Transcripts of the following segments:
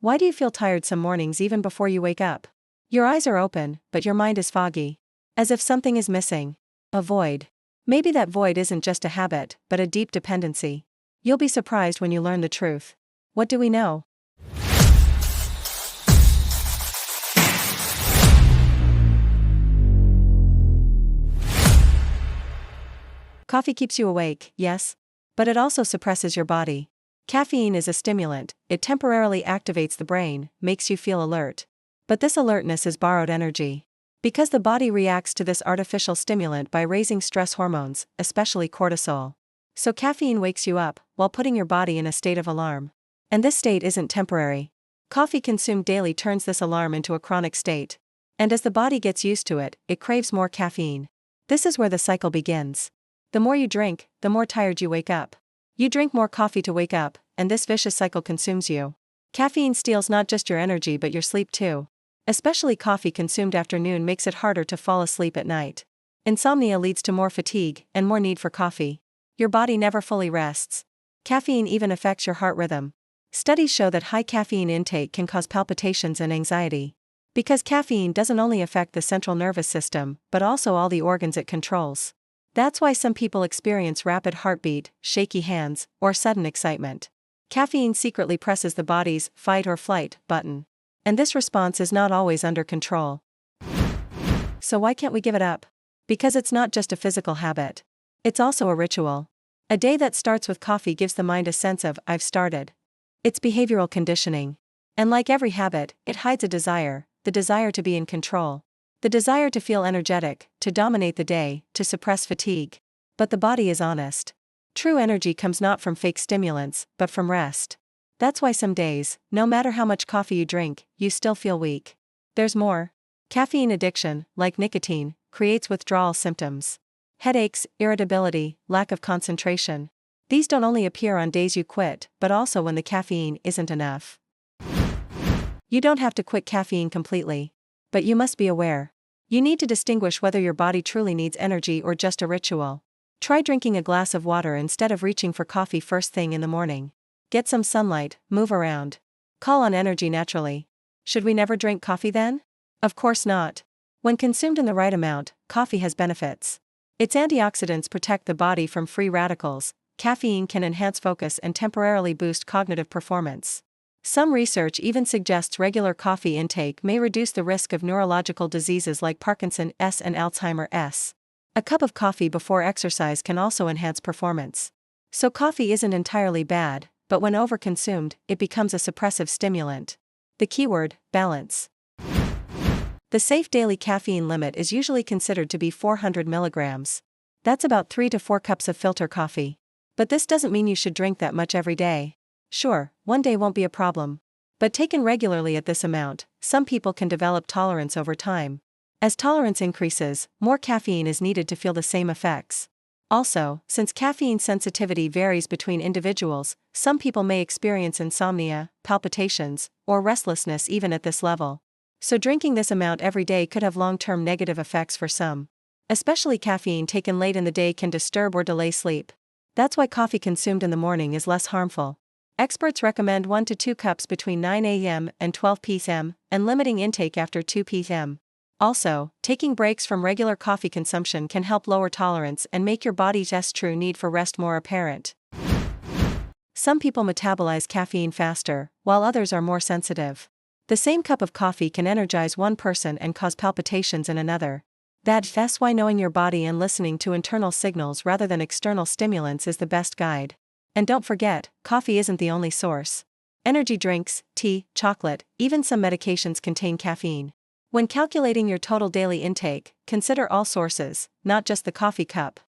Why do you feel tired some mornings even before you wake up? Your eyes are open, but your mind is foggy. As if something is missing. A void. Maybe that void isn't just a habit, but a deep dependency. You'll be surprised when you learn the truth. What do we know? Coffee keeps you awake, yes? But it also suppresses your body. Caffeine is a stimulant, it temporarily activates the brain, makes you feel alert. But this alertness is borrowed energy. Because the body reacts to this artificial stimulant by raising stress hormones, especially cortisol. So caffeine wakes you up, while putting your body in a state of alarm. And this state isn't temporary. Coffee consumed daily turns this alarm into a chronic state. And as the body gets used to it, it craves more caffeine. This is where the cycle begins. The more you drink, the more tired you wake up. You drink more coffee to wake up, and this vicious cycle consumes you. Caffeine steals not just your energy but your sleep too. Especially coffee consumed after noon makes it harder to fall asleep at night. Insomnia leads to more fatigue and more need for coffee. Your body never fully rests. Caffeine even affects your heart rhythm. Studies show that high caffeine intake can cause palpitations and anxiety. Because caffeine doesn't only affect the central nervous system, but also all the organs it controls. That's why some people experience rapid heartbeat, shaky hands, or sudden excitement. Caffeine secretly presses the body's fight or flight button. And this response is not always under control. So why can't we give it up? Because it's not just a physical habit. It's also a ritual. A day that starts with coffee gives the mind a sense of, I've started. It's behavioral conditioning. And like every habit, it hides a desire, the desire to be in control. The desire to feel energetic, to dominate the day, to suppress fatigue. But the body is honest. True energy comes not from fake stimulants, but from rest. That's why some days, no matter how much coffee you drink, you still feel weak. There's more. Caffeine addiction, like nicotine, creates withdrawal symptoms. Headaches, irritability, lack of concentration. These don't only appear on days you quit, but also when the caffeine isn't enough. You don't have to quit caffeine completely. But you must be aware. You need to distinguish whether your body truly needs energy or just a ritual. Try drinking a glass of water instead of reaching for coffee first thing in the morning. Get some sunlight, move around. Call on energy naturally. Should we never drink coffee then? Of course not. When consumed in the right amount, coffee has benefits. Its antioxidants protect the body from free radicals. Caffeine can enhance focus and temporarily boost cognitive performance. Some research even suggests regular coffee intake may reduce the risk of neurological diseases like Parkinson's and Alzheimer's. A cup of coffee before exercise can also enhance performance. So coffee isn't entirely bad, but when overconsumed, it becomes a suppressive stimulant. The keyword, balance. The safe daily caffeine limit is usually considered to be 400 milligrams. That's about 3 to 4 cups of filter coffee. But this doesn't mean you should drink that much every day. Sure, one day won't be a problem. But taken regularly at this amount, some people can develop tolerance over time. As tolerance increases, more caffeine is needed to feel the same effects. Also, since caffeine sensitivity varies between individuals, some people may experience insomnia, palpitations, or restlessness even at this level. So drinking this amount every day could have long-term negative effects for some. Especially caffeine taken late in the day can disturb or delay sleep. That's why coffee consumed in the morning is less harmful. Experts recommend 1 to 2 cups between 9 a.m. and 12 p.m., and limiting intake after 2 p.m. Also, taking breaks from regular coffee consumption can help lower tolerance and make your body's true need for rest more apparent. Some people metabolize caffeine faster, while others are more sensitive. The same cup of coffee can energize one person and cause palpitations in another. That's why knowing your body and listening to internal signals rather than external stimulants is the best guide. And don't forget, coffee isn't the only source. Energy drinks, tea, chocolate, even some medications contain caffeine. When calculating your total daily intake, consider all sources, not just the coffee cup.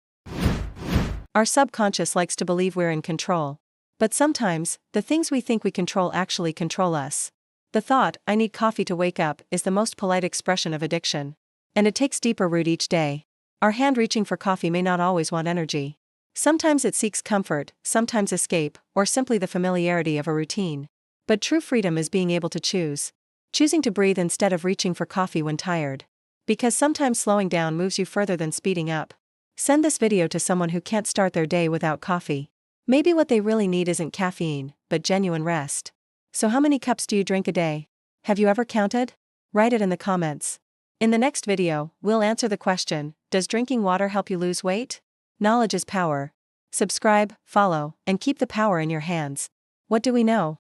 Our subconscious likes to believe we're in control. But sometimes, the things we think we control actually control us. The thought, I need coffee to wake up, is the most polite expression of addiction. And it takes deeper root each day. Our hand reaching for coffee may not always want energy. Sometimes it seeks comfort, sometimes escape, or simply the familiarity of a routine. But true freedom is being able to choose. Choosing to breathe instead of reaching for coffee when tired. Because sometimes slowing down moves you further than speeding up. Send this video to someone who can't start their day without coffee. Maybe what they really need isn't caffeine, but genuine rest. So how many cups do you drink a day? Have you ever counted? Write it in the comments. In the next video, we'll answer the question, does drinking water help you lose weight? Knowledge is power. Subscribe, follow, and keep the power in your hands. What do we know?